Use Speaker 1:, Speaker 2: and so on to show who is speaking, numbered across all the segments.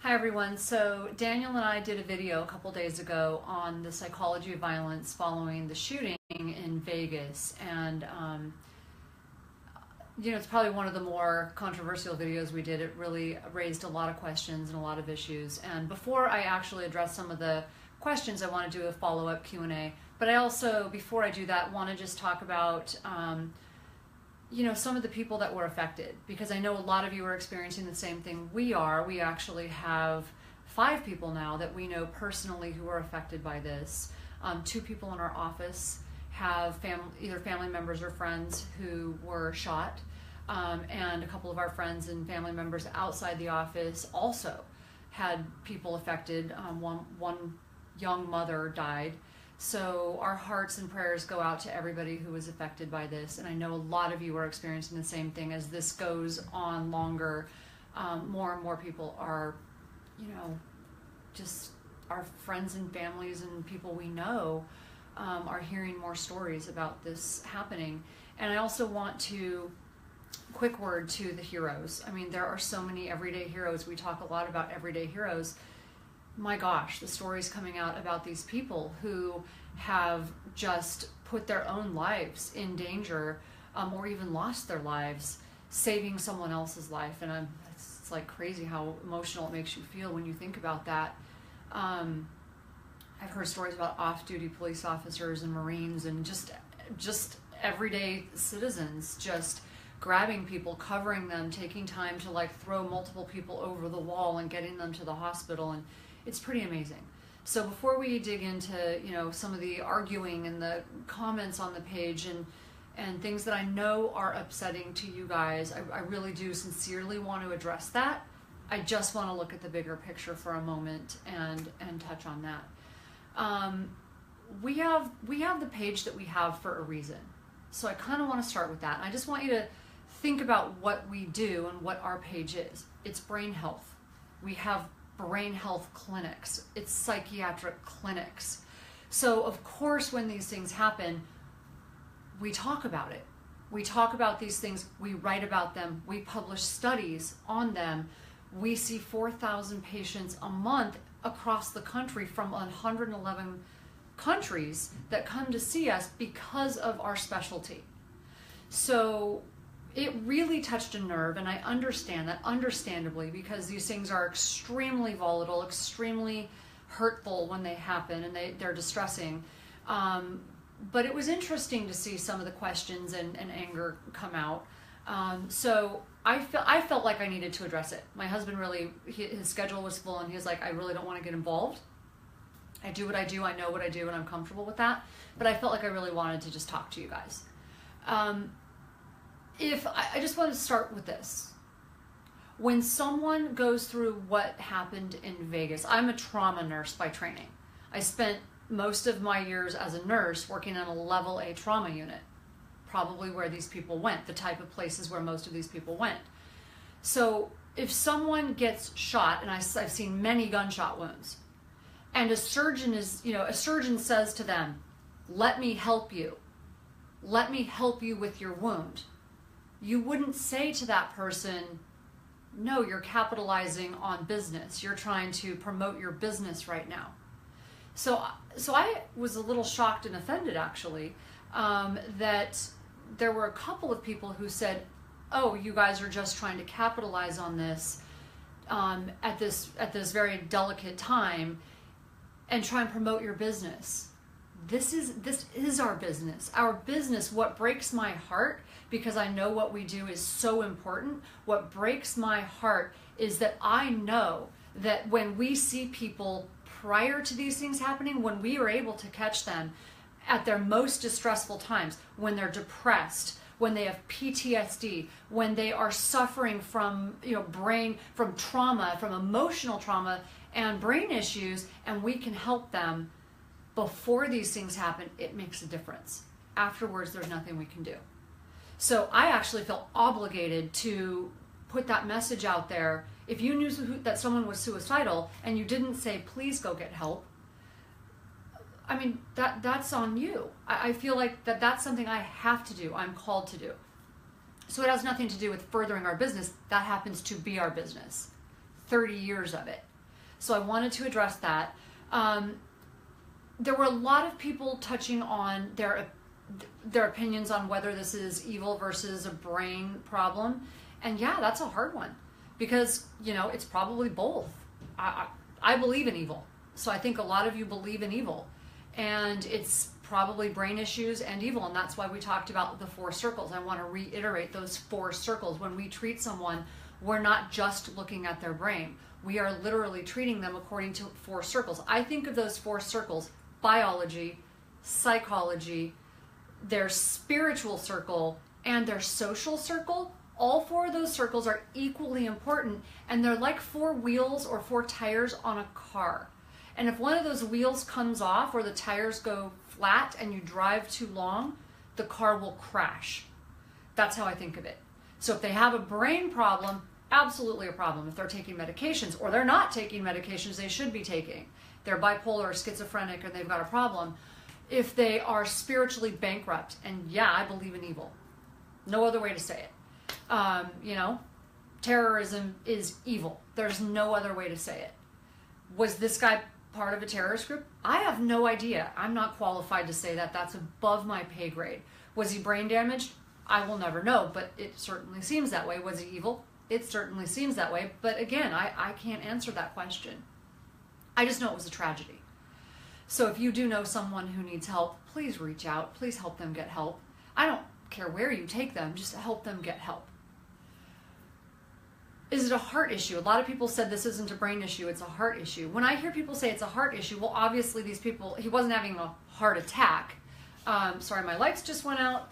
Speaker 1: Hi everyone. So Daniel and I did a video a couple days ago on the psychology of violence following the shooting in Vegas, and it's probably one of the more controversial videos we did. It really raised a lot of questions and a lot of issues. And before I actually address some of the questions, I want to do a follow-up Q&A. But I also, before I do that, want to just talk about some of the people that were affected, because I know a lot of you are experiencing the same thing we are. We actually have 5 people now that we know personally who are affected by this. 2 people in our office have either family members or friends who were shot, and a couple of our friends and family members outside the office also had people affected. One young mother died. So our hearts and prayers go out to everybody who was affected by this. And I know a lot of you are experiencing the same thing. As this goes on longer, more and more people are, just our friends and families and people we know are hearing more stories about this happening. And I also want to, quick word to the heroes. I mean, there are so many everyday heroes. We talk a lot about everyday heroes. My gosh, the stories coming out about these people who have just put their own lives in danger, or even lost their lives saving someone else's life. And it's like crazy how emotional it makes you feel when you think about that. I've heard stories about off-duty police officers and Marines and just everyday citizens just grabbing people, covering them, taking time to like throw multiple people over the wall and getting them to the hospital. And it's pretty amazing. So before we dig into some of the arguing and the comments on the page and things that I know are upsetting to you guys, I really do sincerely want to address that. I just want to look at the bigger picture for a moment and touch on that. We have the page that we have for a reason. So I kind of want to start with that. And I just want you to think about what we do and what our page is. It's brain health. We have brain health clinics. It's psychiatric clinics. So of course, when these things happen, we talk about it. We talk about these things. We write about them. We publish studies on them. We see 4,000 patients a month across the country from 111 countries that come to see us because of our specialty. So it really touched a nerve, and I understand that, understandably, because these things are extremely volatile, extremely hurtful when they happen, and they're distressing. But it was interesting to see some of the questions and anger come out. So I felt like I needed to address it. My husband his schedule was full, and he was like, I really don't want to get involved. I do what I do, I know what I do, and I'm comfortable with that. But I felt like I really wanted to just talk to you guys. I just want to start with this. When someone goes through what happened in Vegas, I'm a trauma nurse by training. I spent most of my years as a nurse working on a level A trauma unit, probably where these people went, the type of places where most of these people went. So if someone gets shot, and I've seen many gunshot wounds, and a surgeon says to them, let me help you with your wound. You wouldn't say to that person, no, you're capitalizing on business. You're trying to promote your business right now. So I was a little shocked and offended, actually, that there were a couple of people who said, oh, you guys are just trying to capitalize on this at this very delicate time and try and promote your business. This is our business. Our business, what breaks my heart, because I know what we do is so important, what breaks my heart is that I know that when we see people prior to these things happening, when we are able to catch them at their most distressful times, when they're depressed, when they have PTSD, when they are suffering from from trauma, from emotional trauma and brain issues, and we can help them before these things happen, it makes a difference. Afterwards, there's nothing we can do. So I actually felt obligated to put that message out there. If you knew that someone was suicidal and you didn't say, please go get help, I mean, that's on you. I feel like that's something I have to do. I'm called to do. So it has nothing to do with furthering our business. That happens to be our business. 30 years of it. So I wanted to address that. There were a lot of people touching on their opinions on whether this is evil versus a brain problem. And yeah, that's a hard one because, it's probably both. I believe in evil. So I think a lot of you believe in evil. And it's probably brain issues and evil. And that's why we talked about the 4 circles. I want to reiterate those 4 circles. When we treat someone, we're not just looking at their brain. We are literally treating them according to 4 circles. I think of those 4 circles: biology, psychology, their spiritual circle, and their social circle. All 4 of those circles are equally important, and they're like 4 wheels or 4 tires on a car. And if one of those wheels comes off or the tires go flat and you drive too long, the car will crash. That's how I think of it. So if they have a brain problem, absolutely a problem. If they're taking medications, or they're not taking medications they should be taking, they're bipolar or schizophrenic, or they've got a problem. If they are spiritually bankrupt, and yeah, I believe in evil. No other way to say it. Terrorism is evil. There's no other way to say it. Was this guy part of a terrorist group? I have no idea. I'm not qualified to say that. That's above my pay grade. Was he brain damaged? I will never know, but it certainly seems that way. Was he evil? It certainly seems that way. But again, I can't answer that question. I just know it was a tragedy. So if you do know someone who needs help, please reach out. Please help them get help. I don't care where you take them, just help them get help. Is it a heart issue? A lot of people said this isn't a brain issue, it's a heart issue. When I hear people say it's a heart issue, well, obviously these people, he wasn't having a heart attack. Sorry, my lights just went out.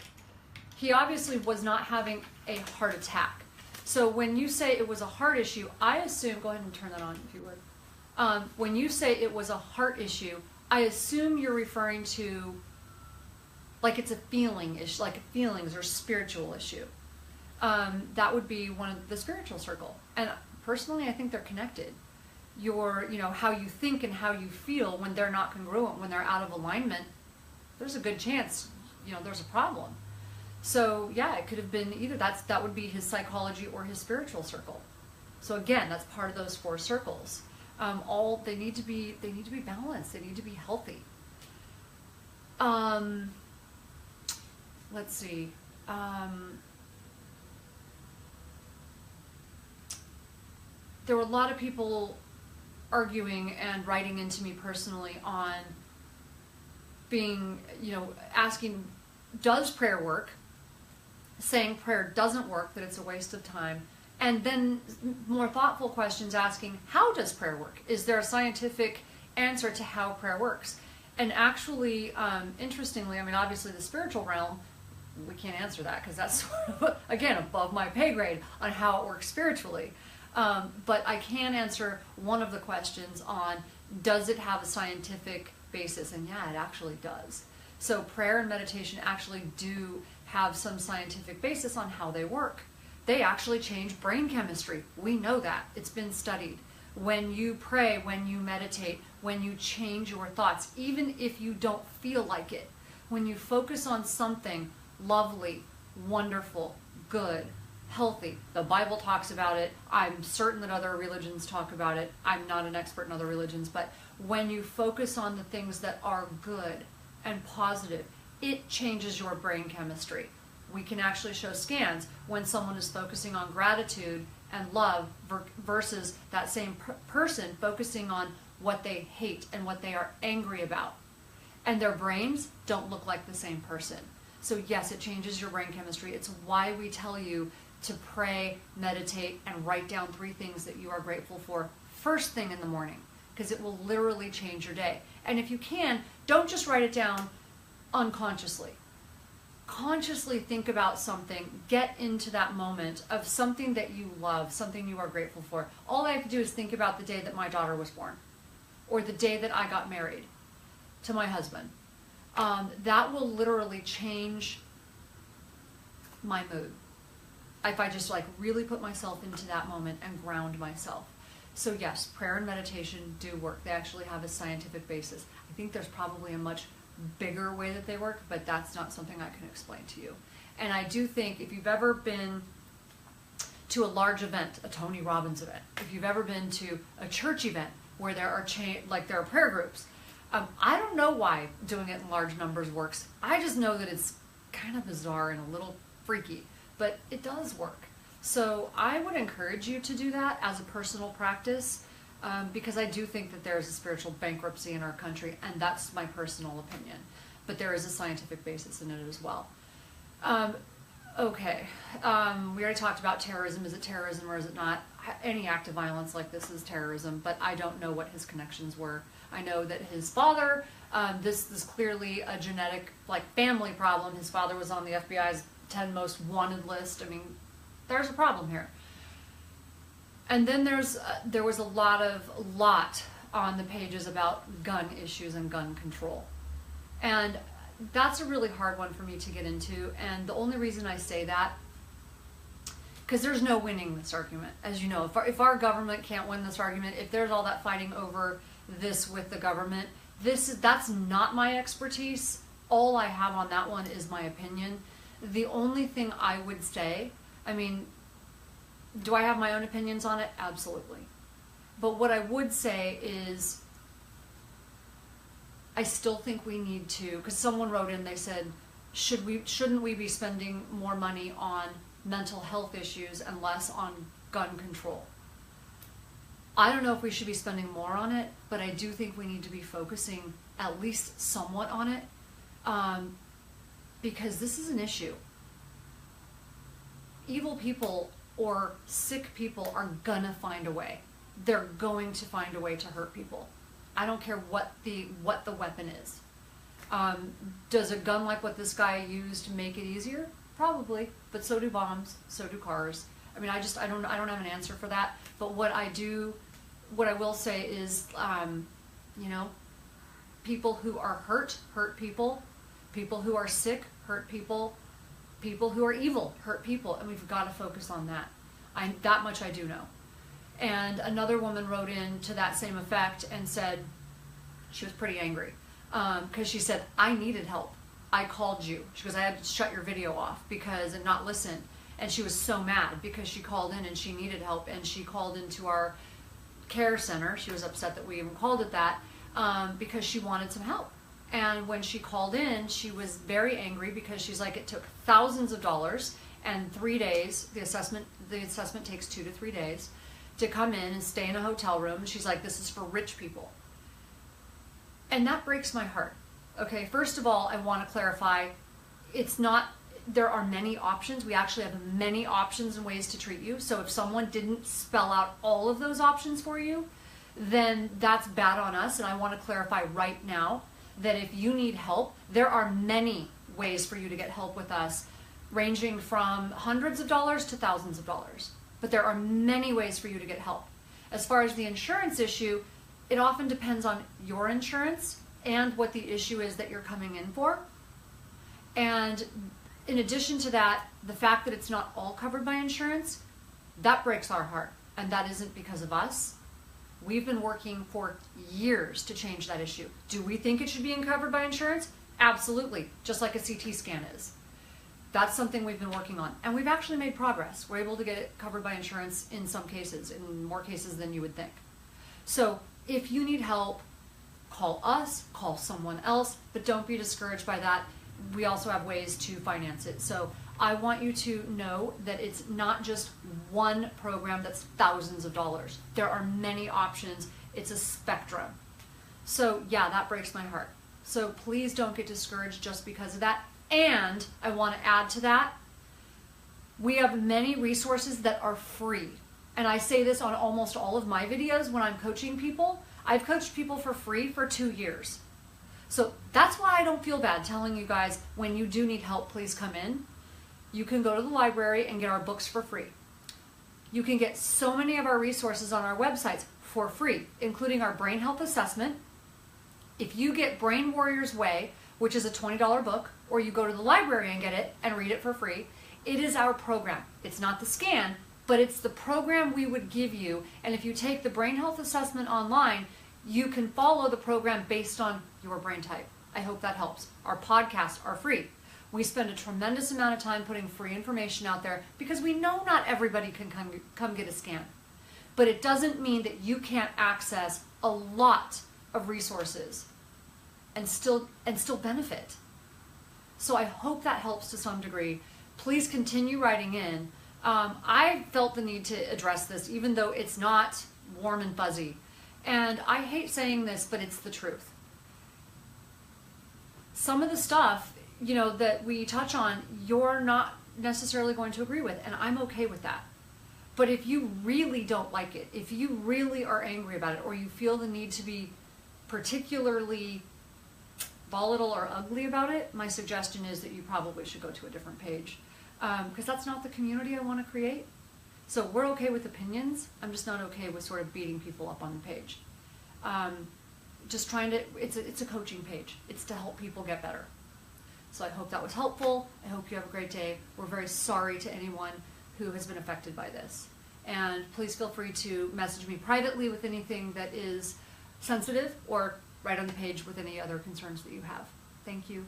Speaker 1: He obviously was not having a heart attack. So when you say it was a heart issue, I assume, go ahead and turn that on if you would. When you say it was a heart issue, I assume you're referring to like it's a feeling issue, like feelings or spiritual issue. That would be one of the spiritual circle. And personally, I think they're connected. How you think and how you feel when they're not congruent, when they're out of alignment, there's a good chance, there's a problem. So yeah, it could have been either that would be his psychology or his spiritual circle. So again, that's part of those 4 circles. They need to be balanced. They need to be healthy. Let's see. There were a lot of people arguing and writing into me personally on being, asking, does prayer work? Saying prayer doesn't work, that it's a waste of time. And then more thoughtful questions asking, how does prayer work? Is there a scientific answer to how prayer works? And actually, interestingly, obviously the spiritual realm, we can't answer that because that's sort of, again, above my pay grade on how it works spiritually. But I can answer one of the questions on, does it have a scientific basis? And yeah, it actually does. So prayer and meditation actually do have some scientific basis on how they work. They actually change brain chemistry. We know that. It's been studied. When you pray, when you meditate, when you change your thoughts, even if you don't feel like it, when you focus on something lovely, wonderful, good, healthy. The Bible talks about it. I'm certain that other religions talk about it. I'm not an expert in other religions, but when you focus on the things that are good and positive, it changes your brain chemistry. We can actually show scans when someone is focusing on gratitude and love versus that same person focusing on what they hate and what they are angry about. And their brains don't look like the same person. So yes, it changes your brain chemistry. It's why we tell you to pray, meditate, and write down 3 things that you are grateful for first thing in the morning, because it will literally change your day. And if you can, don't just write it down unconsciously. Consciously think about something, get into that moment of something that you love, something you are grateful for. All I have to do is think about the day that my daughter was born, or the day that I got married to my husband. That will literally change my mood if I just really put myself into that moment and ground myself. So yes, prayer and meditation do work. They actually have a scientific basis. I think there's probably a much bigger way that they work, but that's not something I can explain to you. And I do think if you've ever been to a large event, a Tony Robbins event, if you've ever been to a church event, where there are there are prayer groups. I don't know why doing it in large numbers works. I just know that it's kind of bizarre and a little freaky, but it does work. So I would encourage you to do that as a personal practice, because I do think that there is a spiritual bankruptcy in our country, and that's my personal opinion. But there is a scientific basis in it as well. Okay, we already talked about terrorism. Is it terrorism or is it not? Any act of violence like this is terrorism, but I don't know what his connections were. I know that his father, this is clearly a genetic, family problem. His father was on the FBI's 10 most wanted list. I mean, there's a problem here. And then there was a lot on the pages about gun issues and gun control. And that's a really hard one for me to get into. And the only reason I say that, because there's no winning this argument. As you know, if our government can't win this argument, if there's all that fighting over this with the government, that's not my expertise. All I have on that one is my opinion. The only thing I would say, I mean, do I have my own opinions on it? Absolutely. But what I would say is, I still think we need to, because someone wrote in, they said, shouldn't we be spending more money on mental health issues and less on gun control? I don't know if we should be spending more on it, but I do think we need to be focusing at least somewhat on it, because this is an issue. Evil people or sick people are gonna find a way. They're going to find a way to hurt people. I don't care what the weapon is. Does a gun like what this guy used make it easier? Probably, but so do bombs, so do cars. I mean, I don't have an answer for that. But what I will say is, people who are hurt people. People who are sick hurt people. People who are evil hurt people, and we've got to focus on that. That much I do know. And another woman wrote in to that same effect and said she was pretty angry, because she said, I needed help. I called you. She goes, I had to shut your video off and not listen. And she was so mad because she called in and she needed help, and she called into our care center. She was upset that we even called it that, because she wanted some help. And when she called in, she was very angry because she's like, it took thousands of dollars and 3 days. The assessment takes 2 to 3 days to come in and stay in a hotel room. She's like, this is for rich people. And that breaks my heart. Okay, first of all, I want to clarify, there are many options. We actually have many options and ways to treat you. So if someone didn't spell out all of those options for you, then that's bad on us. And I want to clarify right now that if you need help, there are many ways for you to get help with us, ranging from hundreds of dollars to thousands of dollars. But there are many ways for you to get help. As far as the insurance issue, it often depends on your insurance and what the issue is that you're coming in for. And in addition to that, the fact that it's not all covered by insurance, that breaks our heart. And that isn't because of us. We've been working for years to change that issue. Do we think it should be covered by insurance? Absolutely, just like a CT scan is. That's something we've been working on. And we've actually made progress. We're able to get it covered by insurance in some cases, in more cases than you would think. So if you need help, call us, call someone else, but don't be discouraged by that. We also have ways to finance it. So I want you to know that it's not just one program that's thousands of dollars. There are many options. It's a spectrum. So yeah, that breaks my heart. So please don't get discouraged just because of that. And I want to add to that, we have many resources that are free. And I say this on almost all of my videos when I'm coaching people. I've coached people for free for 2 years. So that's why I don't feel bad telling you guys, when you do need help, please come in. You can go to the library and get our books for free. You can get so many of our resources on our websites for free, including our brain health assessment. If you get Brain Warrior's Way, which is a $20 book, or you go to the library and get it and read it for free, it is our program. It's not the scan, but it's the program we would give you. And if you take the brain health assessment online, you can follow the program based on your brain type. I hope that helps. Our podcasts are free. We spend a tremendous amount of time putting free information out there because we know not everybody can come get a scan. but it doesn't mean that you can't access a lot of resources and still benefit. So I hope that helps to some degree. Please continue writing in. I felt the need to address this, even though it's not warm and fuzzy. And I hate saying this, but it's the truth. Some of the stuff, that we touch on, you're not necessarily going to agree with, and I'm okay with that. But if you really don't like it, if you really are angry about it, or you feel the need to be particularly volatile or ugly about it, my suggestion is that you probably should go to a different page, because that's not the community I want to create. So we're okay with opinions. I'm just not okay with sort of beating people up on the page. Just trying to, it's a coaching page. It's to help people get better. So I hope that was helpful. I hope you have a great day. We're very sorry to anyone who has been affected by this. And please feel free to message me privately with anything that is sensitive, or write on the page with any other concerns that you have. Thank you.